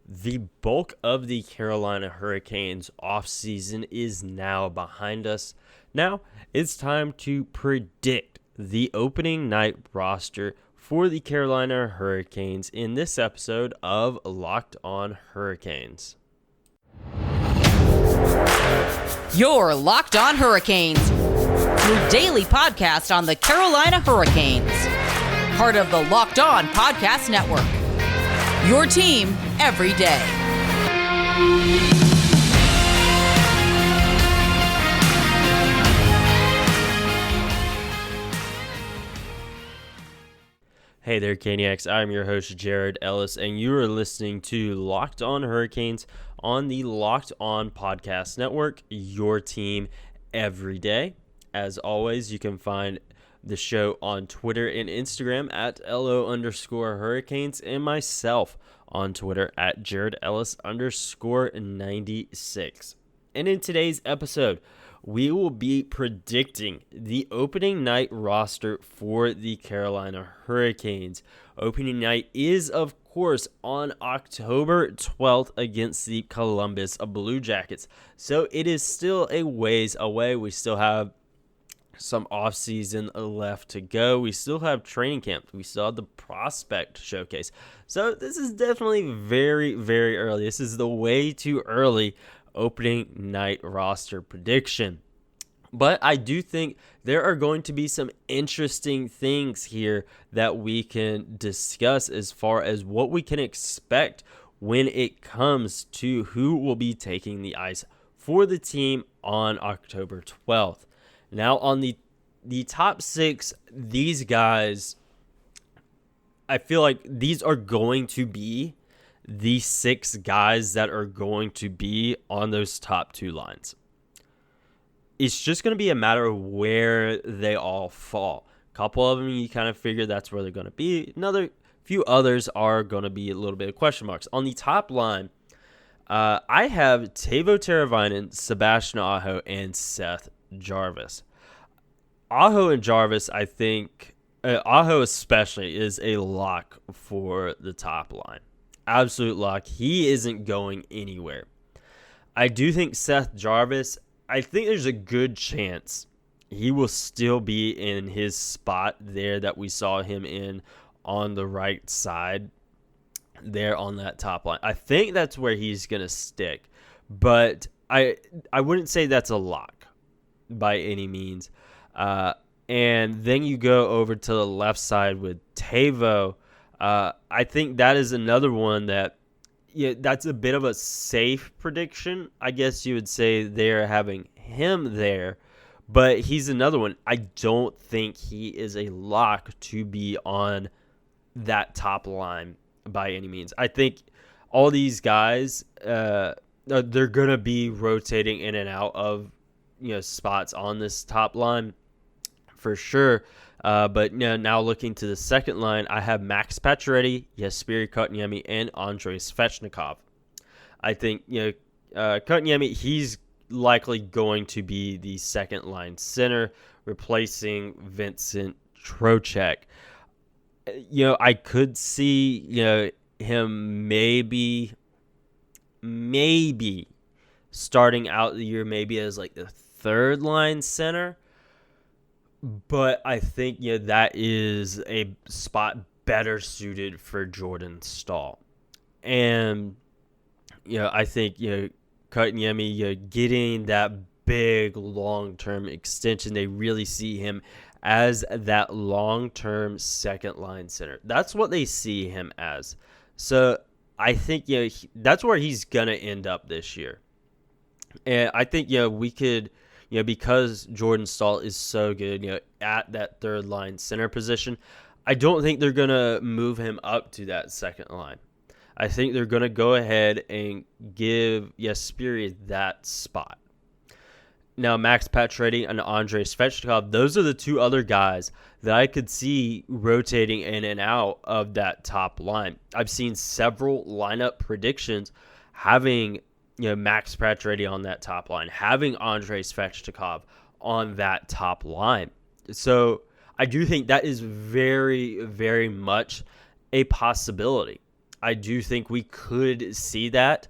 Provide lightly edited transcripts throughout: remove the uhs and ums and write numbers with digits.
The bulk of the Carolina Hurricanes offseason is now behind us. Now it's time to predict the opening night roster for the Carolina Hurricanes in this episode of Locked On Hurricanes. You're Locked On Hurricanes, your daily podcast on the Carolina Hurricanes. Part of the Locked On Podcast Network. Your team every day. Hey there, Caniacs. I'm your host, Jared Ellis, and you are listening to Locked On Hurricanes on the Locked On Podcast Network, your team every day. As always, you can find the show on Twitter and Instagram at LO_Hurricanes and myself on Twitter at JaredEllis_96. And in today's episode, we will be predicting the opening night roster for the Carolina Hurricanes. Opening night is, of course, on October 12th against the Columbus Blue Jackets. So it is still a ways away. We still have some offseason left to go. We still have training camp. We still have the prospect showcase. So this is definitely very, very early. This is the way too early opening night roster prediction. But I do think there are going to be some interesting things here that we can discuss as far as what we can expect when it comes to who will be taking the ice for the team on October 12th. Now, on the top six, these guys, I feel like these are going to be the six guys that are going to be on those top two lines. It's just going to be a matter of where they all fall. A couple of them, you kind of figure that's where they're going to be. Another few others are going to be a little bit of question marks. On the top line, I have Teuvo Teravainen, Sebastian Aho, and Seth Jarvis. Aho and Jarvis, I think, Aho especially, is a lock for the top line. Absolute lock. He isn't going anywhere. I do think Seth Jarvis, I think there's a good chance he will still be in his spot there that we saw him in on the right side there on that top line. I think that's where he's going to stick, but I wouldn't say that's a lock by any means. And then you go over to the left side with Teuvo. I think that is another one that, that's a bit of a safe prediction. I guess you would say they're having him there, but he's another one. I don't think he is a lock to be on that top line by any means. I think all these guys, they're going to be rotating in and out of spots on this top line for sure. But now looking to the second line, I have Max Pacioretty, Jesperi Kotkaniemi, and Andrei Svechnikov. I think Kotkaniemi, he's likely going to be the second line center, replacing Vincent Trocheck. I could see him maybe starting out the year maybe as like the third line center. But I think that is a spot better suited for Jordan Staal. And I think Kotkaniemi getting that big long-term extension, they really see him as that long-term second line center. That's what they see him as. So I think that's where he's gonna end up this year. And I think we could. Because Jordan Staal is so good, at that third line center position, I don't think they're going to move him up to that second line. I think they're going to go ahead and give Jesperi that spot. Now, Max Pacioretty and Andrei Svechnikov, those are the two other guys that I could see rotating in and out of that top line. I've seen several lineup predictions having Max Pacioretty on that top line, having Andrei Svechnikov on that top line. So I do think that is very, very much a possibility. I do think we could see that.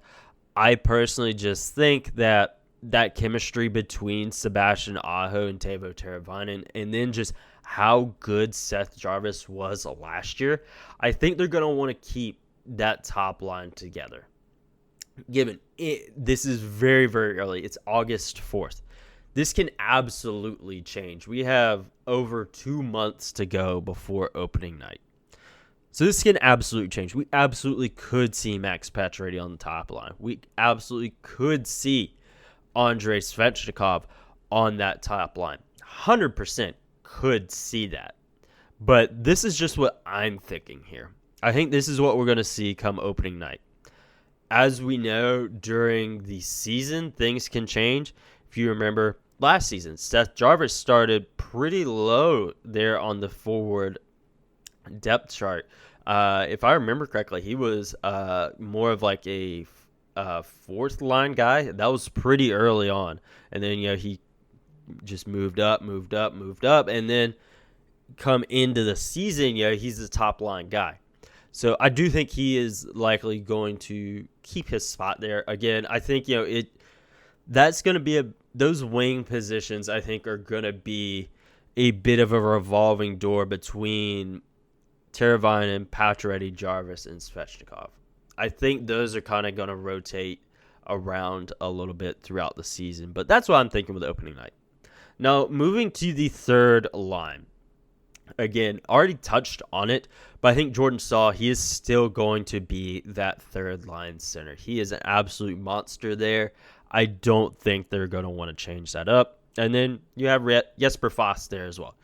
I personally just think that chemistry between Sebastian Aho and Teuvo Teravainen, and then just how good Seth Jarvis was last year, I think they're going to want to keep that top line together. Given this is very, very early. It's August 4th. This can absolutely change. We have over 2 months to go before opening night. So this can absolutely change. We absolutely could see Max Pacioretty on the top line. We absolutely could see Andrei Svechnikov on that top line. 100% could see that. But this is just what I'm thinking here. I think this is what we're going to see come opening night. As we know, during the season, things can change. If you remember last season, Seth Jarvis started pretty low there on the forward depth chart. If I remember correctly, he was more of like a fourth line guy. That was pretty early on. And then, he just moved up. And then come into the season, he's the top line guy. So I do think he is likely going to keep his spot there. Again, I think, that's going to be those wing positions, I think, are going to be a bit of a revolving door between Teravainen, Pacioretty, Jarvis, and Svechnikov. I think those are kind of going to rotate around a little bit throughout the season, but that's what I'm thinking with opening night. Now, moving to the third line. Again, already touched on it, but I think Jordan Staal, he is still going to be that third line center. He is an absolute monster there. I don't think they're going to want to change that up. And then you have Jesper Fast there as well.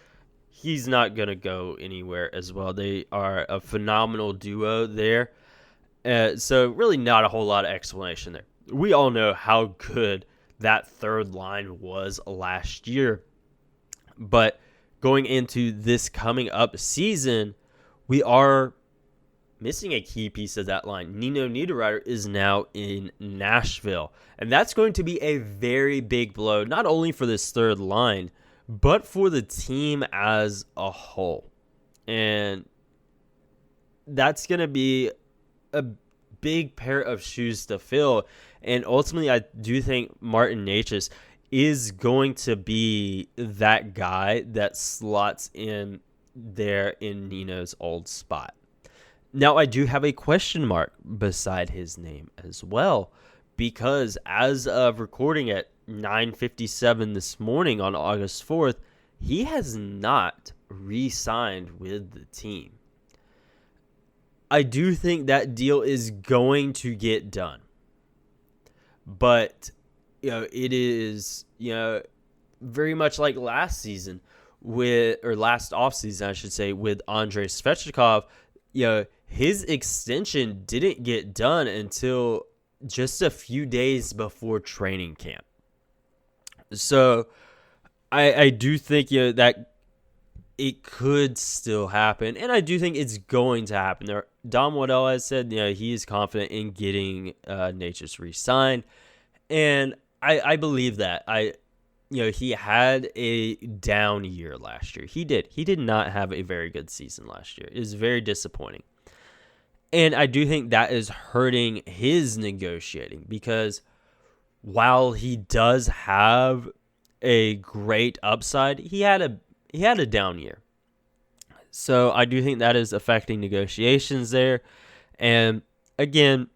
He's not going to go anywhere as well. They are a phenomenal duo there. So really not a whole lot of explanation there. We all know how good that third line was last year. But going into this coming up season, we are missing a key piece of that line. Nino Niederreiter is now in Nashville. And that's going to be a very big blow, not only for this third line, but for the team as a whole. And that's going to be a big pair of shoes to fill. And ultimately, I do think Martin Necas is going to be that guy that slots in there in Nino's old spot. Now, I do have a question mark beside his name as well, because as of recording at 9:57 this morning on August 4th, he has not re-signed with the team. I do think that deal is going to get done. But, it is, very much like last season last offseason, I should say, with Andrei Svechnikov. His extension didn't get done until just a few days before training camp. So I do think that it could still happen, and I do think it's going to happen. Dom Waddell has said he is confident in getting Necas re-signed, and I believe that. He had a down year last year. He did not have a very good season last year. It was very disappointing. And I do think that is hurting his negotiating, because while he does have a great upside, he had a down year. So I do think that is affecting negotiations there. And again,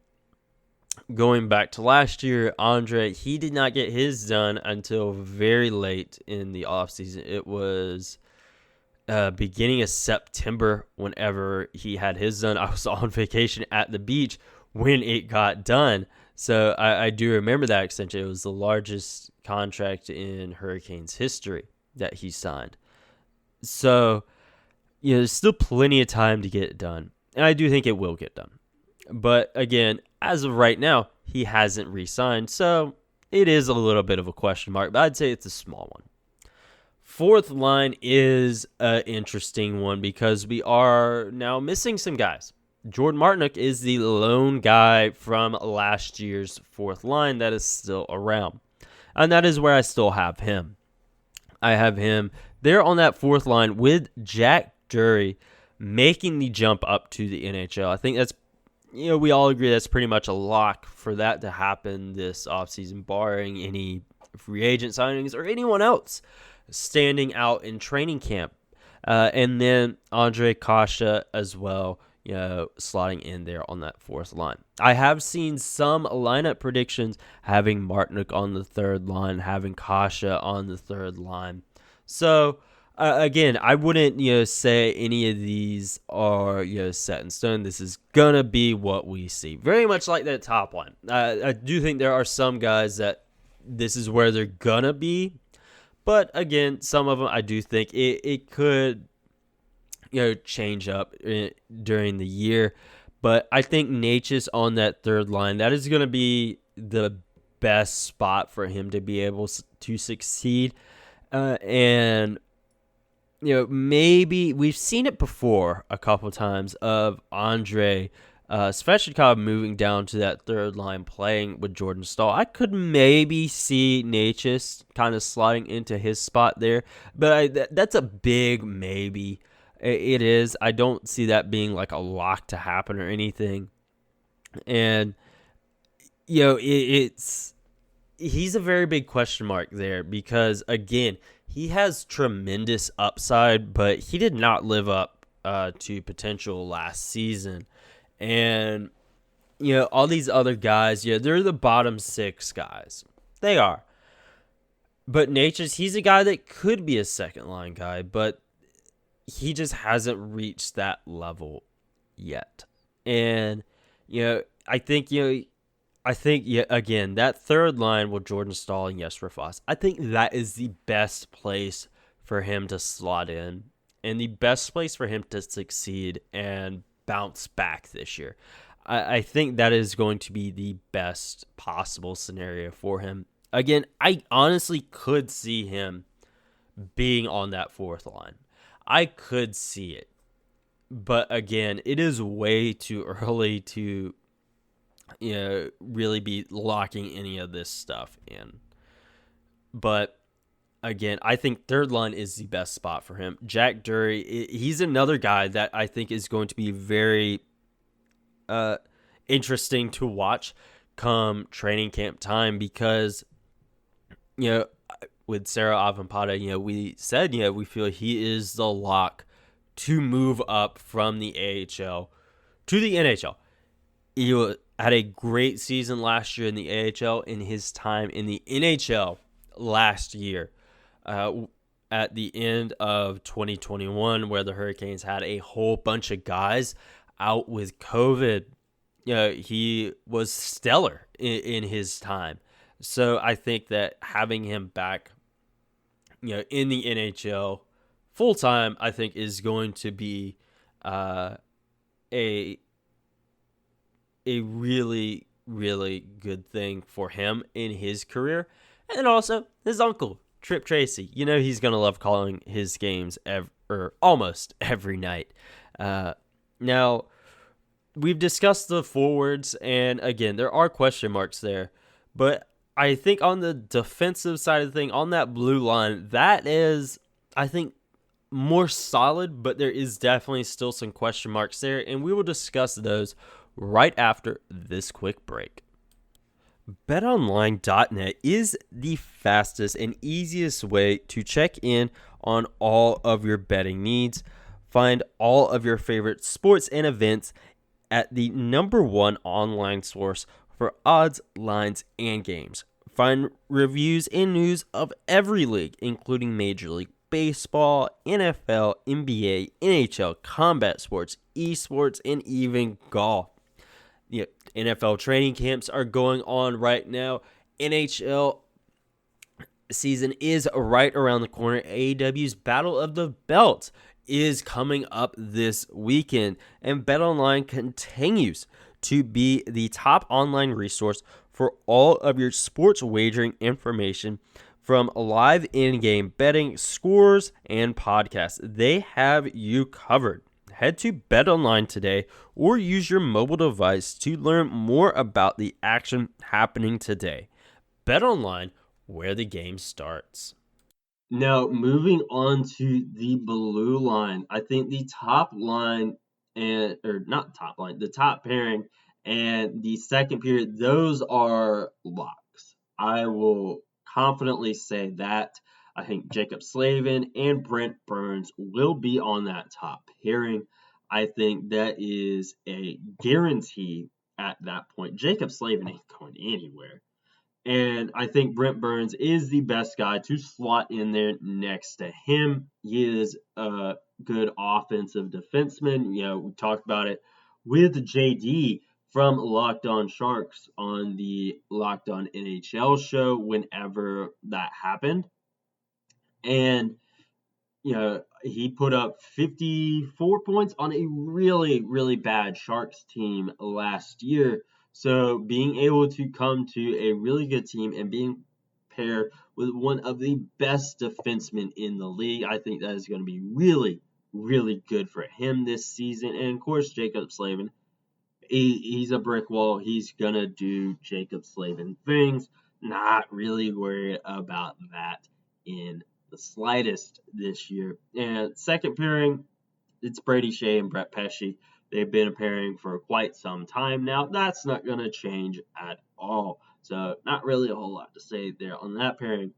going back to last year, Andre, he did not get his done until very late in the offseason. It was beginning of September whenever he had his done. I was on vacation at the beach when it got done. So I do remember that extension. It was the largest contract in Hurricanes history that he signed. So, there's still plenty of time to get it done. And I do think it will get done. But again, as of right now, he hasn't re-signed. So it is a little bit of a question mark, but I'd say it's a small one. Fourth line is an interesting one because we are now missing some guys. Jordan Martinook is the lone guy from last year's fourth line that is still around. And that is where I still have him. I have him there on that fourth line with Jack Drury making the jump up to the NHL. I think that's we all agree that's pretty much a lock for that to happen this offseason, barring any free agent signings or anyone else standing out in training camp. And then Andre Kasha as well, slotting in there on that fourth line. I have seen some lineup predictions having Martinook on the third line, having Kasha on the third line. So, again, I wouldn't, say any of these are, set in stone. This is going to be what we see. Very much like that top line. I do think there are some guys that this is where they're going to be. But, again, some of them I do think it could, change up during the year. But I think Natchez on that third line, that is going to be the best spot for him to be able to succeed. And maybe we've seen it before a couple times of Andre Svechnikov moving down to that third line playing with Jordan Staal. I could maybe see Natchez kind of sliding into his spot there, but that's a big maybe. It is. I don't see that being like a lock to happen or anything. And, he's a very big question mark there because, again, he has tremendous upside, but he did not live up to potential last season. And, all these other guys, they're the bottom six guys. They are. But Natchez, he's a guy that could be a second line guy, but he just hasn't reached that level yet. And, I think, again, that third line with Jordan Staal and Jesper Fast, I think that is the best place for him to slot in and the best place for him to succeed and bounce back this year. I think that is going to be the best possible scenario for him. Again, I honestly could see him being on that fourth line. I could see it. But again, it is way too early to really be locking any of this stuff in. But again, I think third line is the best spot for him. Jack Drury, he's another guy that I think is going to be very interesting to watch come training camp time because, with Sarah Avampata, we said, we feel he is the lock to move up from the AHL to the NHL. He had a great season last year in the AHL. In his time in the NHL last year, at the end of 2021, where the Hurricanes had a whole bunch of guys out with COVID, he was stellar in his time. So I think that having him back, in the NHL full time, I think is going to be a really, really good thing for him in his career. And also his uncle, Trip Tracy. He's going to love calling his games almost every night. Now, we've discussed the forwards, and again, there are question marks there. But I think on the defensive side of the thing, on that blue line, that is, I think, more solid, but there is definitely still some question marks there, and we will discuss those right after this quick break. BetOnline.net is the fastest and easiest way to check in on all of your betting needs. Find all of your favorite sports and events at the #1 online source for odds, lines, and games. Find reviews and news of every league, including Major League Baseball, NFL, NBA, NHL, combat sports, esports, and even golf. NFL training camps are going on right now. NHL season is right around the corner. AEW's Battle of the Belts is coming up this weekend, and BetOnline continues to be the top online resource for all of your sports wagering information, from live in-game betting, scores, and podcasts. They have you covered. Head to BetOnline today or use your mobile device to learn more about the action happening today. BetOnline, where the game starts. Now, moving on to the blue line, I think the top line, the top pairing And the second period, those are locks. I will confidently say that. I think Jacob Slavin and Brent Burns will be on that top pairing. I think that is a guarantee at that point. Jacob Slavin ain't going anywhere. And I think Brent Burns is the best guy to slot in there next to him. He is a good offensive defenseman. We talked about it with JD from Locked On Sharks on the Locked On NHL show whenever that happened. And, he put up 54 points on a really, really bad Sharks team last year. So being able to come to a really good team and being paired with one of the best defensemen in the league, I think that is going to be really, really good for him this season. And of course, Jacob Slavin, he's a brick wall. He's going to do Jacob Slavin things. Not really worried about that in the slightest this year. And second pairing, it's Brady Shea and Brett Pesce. They've been pairing for quite some time now. That's not going to change at all. So not really a whole lot to say there on that pairing.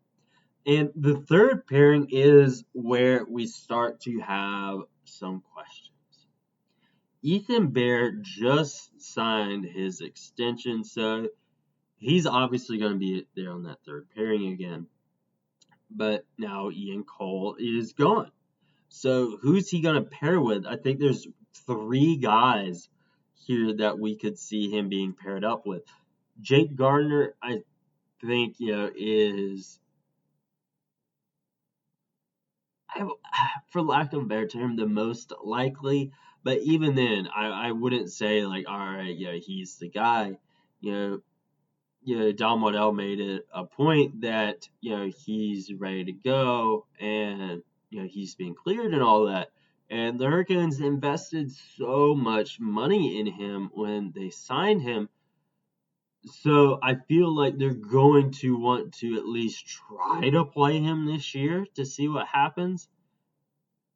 And the third pairing is where we start to have some questions. Ethan Bear just signed his extension, so he's obviously going to be there on that third pairing again. But now Ian Cole is gone. So who's he going to pair with? I think there's 3 guys here that we could see him being paired up with. Jake Gardiner, I think, is, for lack of a better term, the most likely. But even then, I wouldn't say, all right, he's the guy. Don Waddell made it a point that, he's ready to go and, he's being cleared and all that. And the Hurricanes invested so much money in him when they signed him. So I feel like they're going to want to at least try to play him this year to see what happens.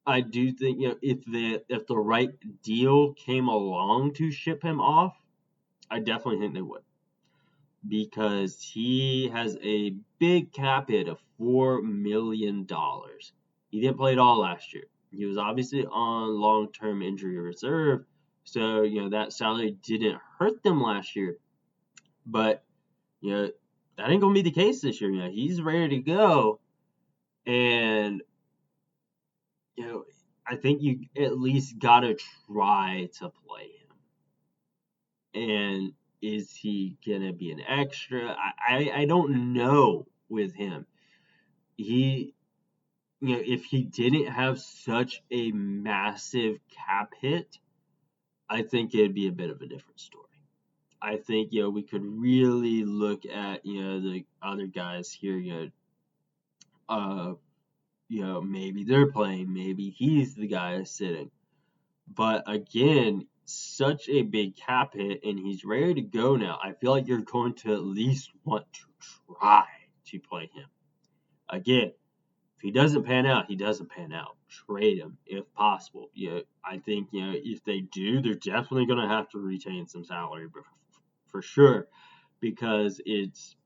I do think, if the right deal came along to ship him off, I definitely think they would. Because he has a big cap hit of $4 million. He didn't play at all last year. He was obviously on long-term injury reserve, so, that salary didn't hurt them last year. But, that ain't going to be the case this year. He's ready to go, and, I think you at least got to try to play him. And is he going to be an extra? I don't know with him. He, if he didn't have such a massive cap hit, I think it'd be a bit of a different story. I think, we could really look at, the other guys here, maybe they're playing, maybe he's the guy sitting. But again, such a big cap hit, and he's ready to go now. I feel like you're going to at least want to try to play him. Again, if he doesn't pan out, he doesn't pan out. Trade him if possible. I think, if they do, they're definitely going to have to retain some salary for sure, because it's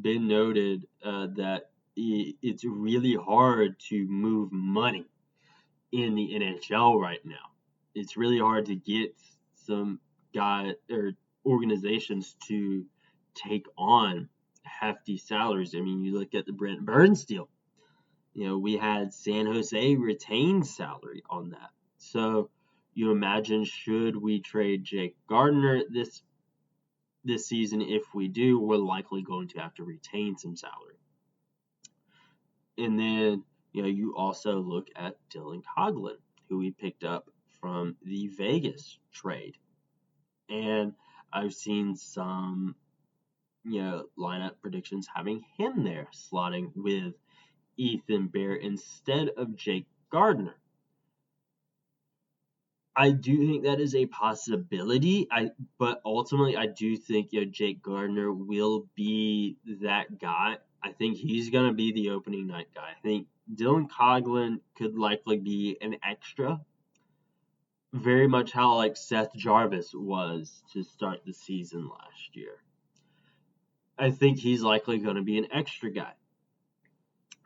been noted that it's really hard to move money in the NHL right now. It's really hard to get some guy or organizations to take on hefty salaries. I mean, you look at the Brent Burns deal. We had San Jose retain salary on that. So you imagine, should we trade Jake Gardiner this season? If we do, we're likely going to have to retain some salary. And then, you also look at Dylan Coghlan, who we picked up from the Vegas trade. And I've seen some, lineup predictions having him there, slotting with Ethan Bear instead of Jake Gardiner. I do think that is a possibility, but ultimately I do think Jake Gardiner will be that guy. I think he's going to be the opening night guy. I think Dylan Coghlan could likely be an extra. very much how like Seth Jarvis was to start the season last year. I think he's likely going to be an extra guy.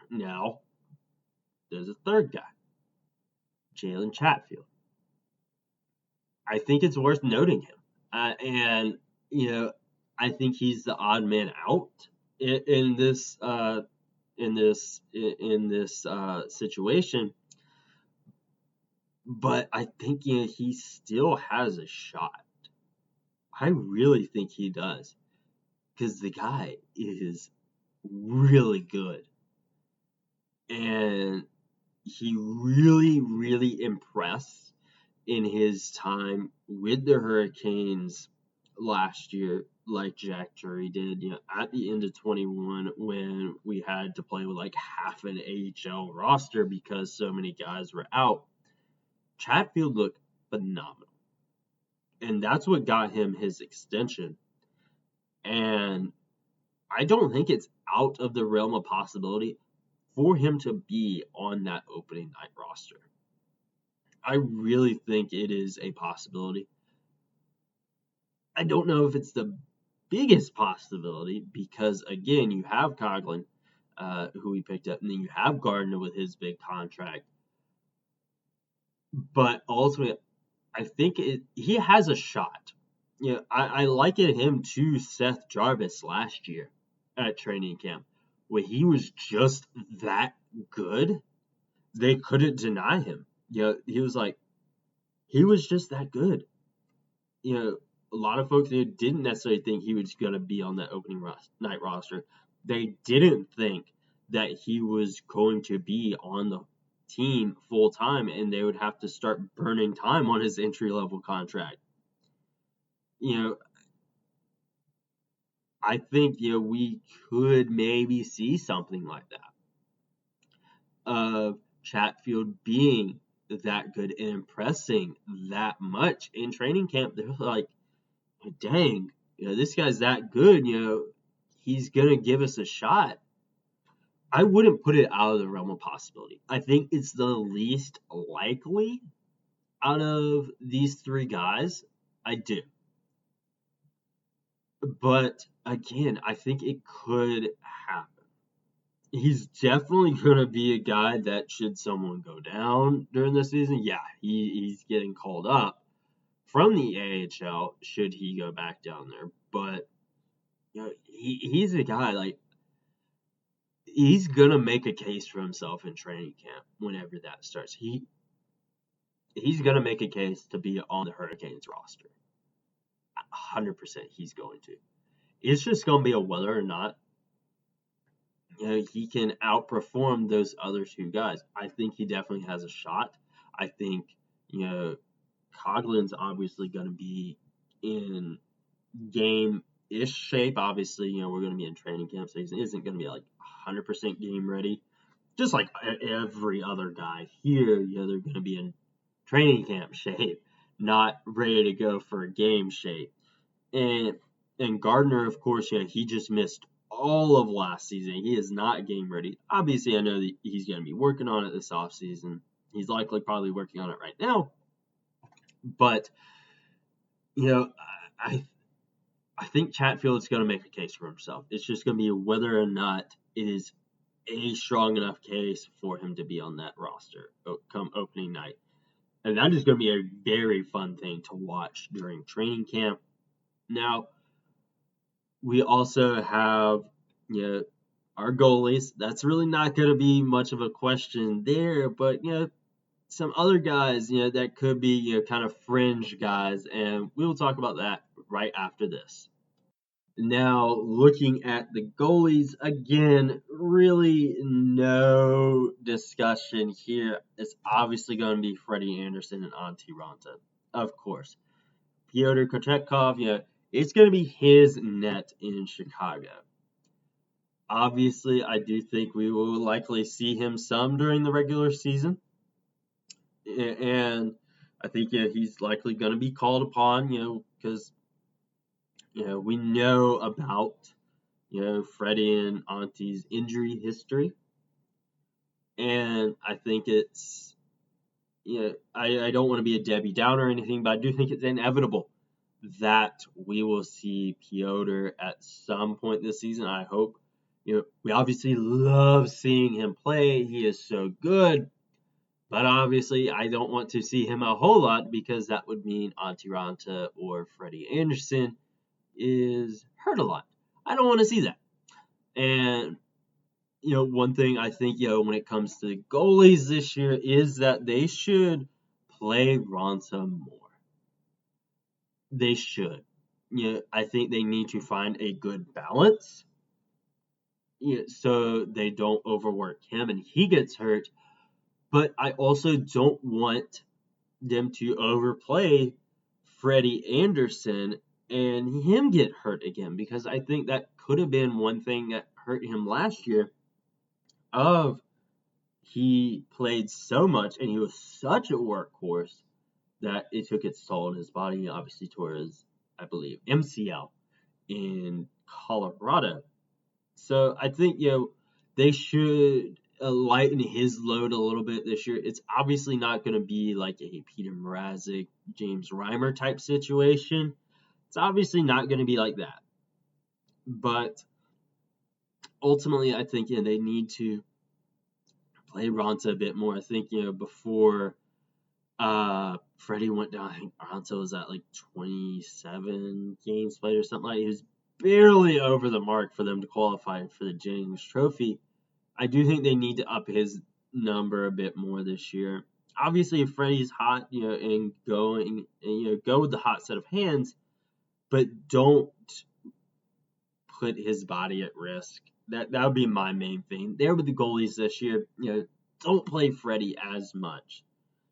Now, there's a third guy, Jalen Chatfield. I think it's worth noting him. And, I think he's the odd man out in this situation. But I think he still has a shot. I really think he does, because the guy is really good, and he really, really impressed in his time with the Hurricanes last year, like Jack Drury did, at the end of 21, when we had to play with like half an AHL roster because so many guys were out. Chatfield looked phenomenal, and that's what got him his extension. And I don't think it's out of the realm of possibility for him to be on that opening night roster. I really think it is a possibility. I don't know if it's the biggest possibility because, again, you have Coughlin, who we picked up, and then you have Gardner with his big contract. But ultimately, I think he has a shot. I likened him to Seth Jarvis last year at training camp, where he was just that good. They couldn't deny him. He was just that good. A lot of folks didn't necessarily think he was going to be on that opening night roster. They didn't think that he was going to be on the team full time, and they would have to start burning time on his entry level contract. I think we could maybe see something like that of Chatfield being that good and impressing that much in training camp. They're like, dang, this guy's that good. He's gonna give us a shot. I wouldn't put it out of the realm of possibility. I think it's the least likely out of these three guys. I do. But again, I think it could happen. He's definitely going to be a guy that, should someone go down during the season, he's getting called up from the AHL should he go back down there. But he's a guy, like, he's going to make a case for himself in training camp whenever that starts. He's going to make a case to be on the Hurricanes roster. 100% he's going to. It's just going to be a whether or not he can outperform those other two guys. I think he definitely has a shot. I think, Coughlin's obviously going to be in game-ish shape. Obviously, we're going to be in training camp, so he isn't going to be like 100% game ready. Just like every other guy here, they're going to be in training camp shape, not ready to go for game shape. And Gardner, of course, he just missed all of last season. He is not game ready. Obviously, I know that he's going to be working on it this offseason. He's likely probably working on it right now. But, I think Chatfield's going to make a case for himself. It's just going to be whether or not it is a strong enough case for him to be on that roster come opening night. And that is going to be a very fun thing to watch during training camp. Now, we also have, our goalies. That's really not going to be much of a question there, but, some other guys, that could be, kind of fringe guys, and we'll talk about that right after this. Now, looking at the goalies, again, really no discussion here. It's obviously going to be Freddie Anderson and Antti Raanta, of course. Pyotr Kochetkov, it's going to be his net in Chicago. Obviously, I do think we will likely see him some during the regular season. And I think he's likely going to be called upon, because, we know about, Freddie and Antti's injury history. And I think it's I don't want to be a Debbie Downer or anything, but I do think it's inevitable that we will see Piotr at some point this season. I hope. We obviously love seeing him play. He is so good. But obviously, I don't want to see him a whole lot because that would mean Antti Raanta or Freddie Andersen is hurt a lot. I don't want to see that. And, one thing I think, when it comes to the goalies this year is that they should play Raanta more. They should. I think they need to find a good balance so they don't overwork him and he gets hurt. But I also don't want them to overplay Freddie Andersen and him get hurt again, because I think that could have been one thing that hurt him last year. He played so much and he was such a workhorse that it took its toll on his body. He obviously tore his, I believe, MCL in Colorado. So I think, they should lighten his load a little bit this year. It's obviously not going to be like a Peter Mrazek, James Reimer type situation. It's obviously not going to be like that. But ultimately, I think they need to play Raanta a bit more. I think before Freddie went down, I think Raanta was at like 27 games played or something like that. He was barely over the mark for them to qualify for the Jennings Trophy. I do think they need to up his number a bit more this year. Obviously, if Freddie's hot, and going, and go with the hot set of hands, but don't put his body at risk. That would be my main thing. There with the goalies this year, don't play Freddie as much.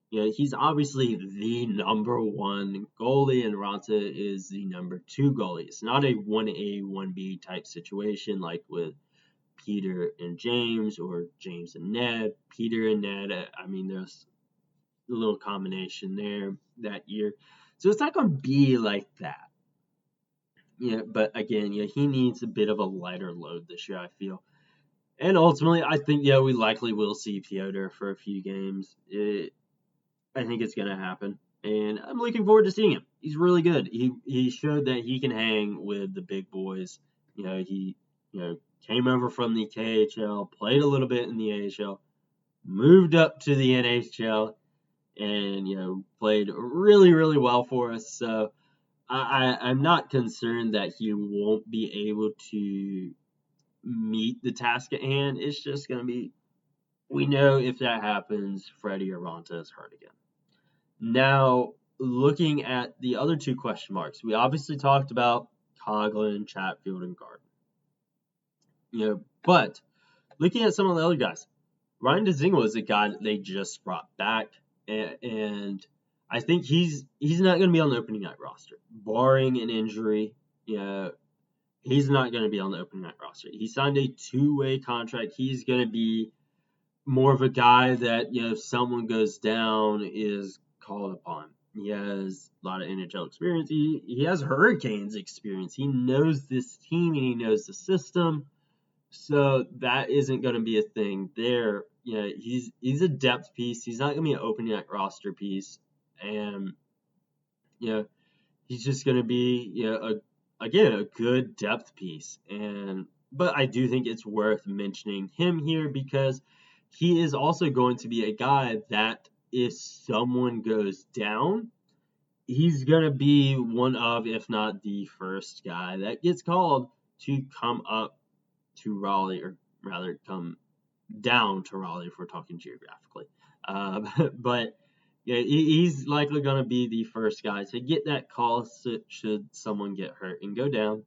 He's obviously the number one goalie, and Raanta is the number two goalie. It's not a 1A, 1B type situation like with Peter and James or James and Ned. Peter and Ned, there's a little combination there that year. So it's not going to be like that. But again, he needs a bit of a lighter load this year, I feel. And ultimately, I think, we likely will see Piotr for a few games. I think it's going to happen. And I'm looking forward to seeing him. He's really good. He showed that he can hang with the big boys. He came over from the KHL, played a little bit in the AHL, moved up to the NHL, and, played really, really well for us. So I'm not concerned that he won't be able to meet the task at hand. It's just going to be, we know if that happens, Freddie or Raanta is hurt again. Now, looking at the other two question marks, we obviously talked about Coghlan, Chatfield, and Garden. But looking at some of the other guys, Ryan Dzingel is a guy that they just brought back, and I think he's not going to be on the opening night roster, barring an injury. He's not going to be on the opening night roster. He signed a 2-way contract. He's going to be more of a guy that, if someone goes down, is called upon. He has a lot of NHL experience. He has Hurricanes experience. He knows this team and he knows the system. So that isn't going to be a thing there. He's a depth piece. He's not going to be an opening night roster piece. And, he's just going to be, a good depth piece. But I do think it's worth mentioning him here because he is also going to be a guy that if someone goes down, he's going to be one of, if not the first guy that gets called to come up to Raleigh, or rather come down to Raleigh if we're talking geographically. But he's likely going to be the first guy to get that call should someone get hurt and go down.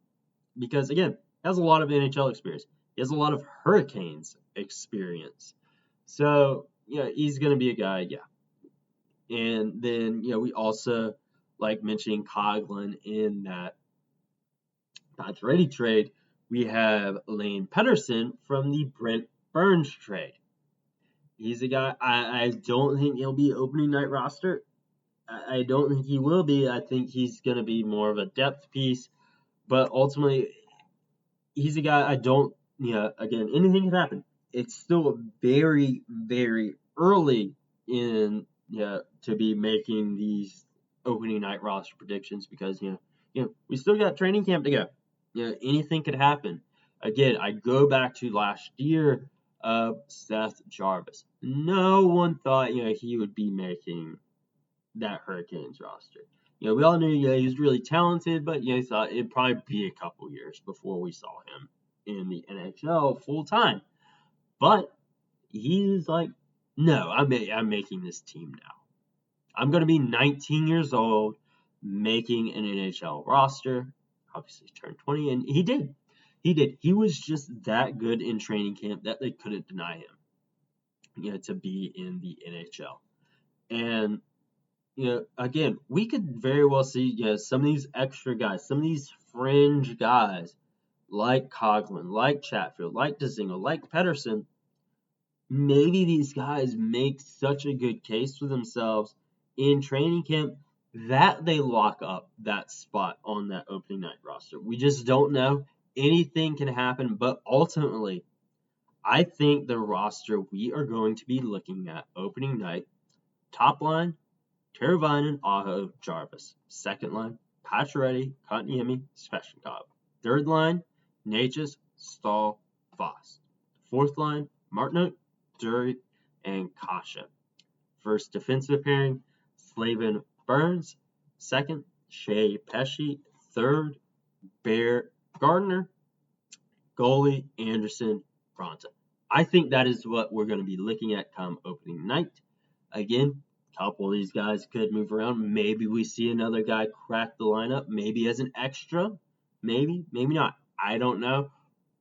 Because, again, he has a lot of NHL experience. He has a lot of Hurricanes experience. So, he's going to be a guy, And then, we also like mentioning Coghlan in that That's Ready trade. We have Lane Pedersen from the Brent Burns trade. He's a guy, I don't think he'll be opening night roster. I don't think he will be. I think he's going to be more of a depth piece. But ultimately, he's a guy again, anything can happen. It's still very, very early in to be making these opening night roster predictions because we still got training camp to go. Anything could happen. Again, I go back to last year of Seth Jarvis. No one thought he would be making that Hurricanes roster. We all knew he was really talented, but thought it'd probably be a couple years before we saw him in the NHL full time. But he's like, no, I'm making this team now. I'm going to be 19 years old, making an NHL roster. Obviously, he turned 20, and he did. He was just that good in training camp that they couldn't deny him, to be in the NHL. And, again, we could very well see, some of these extra guys, some of these fringe guys, like Coghlan, like Chatfield, like Dzingel, like Pettersson. Maybe these guys make such a good case for themselves in training camp that they lock up that spot on that opening night roster. We just don't know. Anything can happen, but ultimately, I think the roster we are going to be looking at opening night, top line, Teravainen, Aho, Jarvis. Second line, Pacioretty, Kotkaniemi, Svechnikov. Third line, Necas, Stahl, Voss. Fourth line, Martinook, Drury, and Kasha. First defensive pairing, Slavin, Burns. Second, Shea, Pesci. Third, Bear, Gardner. Goalie, Anderson, Bronta. I think that is what we're going to be looking at come opening night. Again, a couple of these guys could move around. Maybe we see another guy crack the lineup, maybe as an extra. Maybe not. I don't know.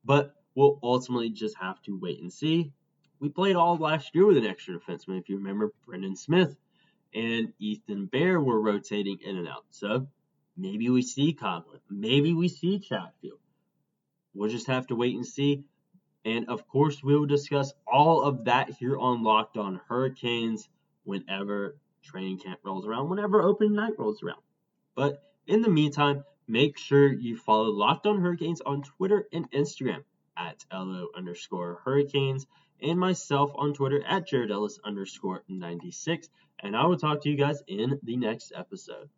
But we'll ultimately just have to wait and see. We played all last year with an extra defenseman. If you remember, Brendan Smith and Ethan Bear were rotating in and out. So maybe we see Coghlan. Maybe we see Chatfield. We'll just have to wait and see. And, of course, we will discuss all of that here on Locked On Hurricanes whenever training camp rolls around, whenever opening night rolls around. But in the meantime, make sure you follow Locked On Hurricanes on Twitter and Instagram at LO_Hurricanes and myself on Twitter at JaredEllis_96. And I will talk to you guys in the next episode.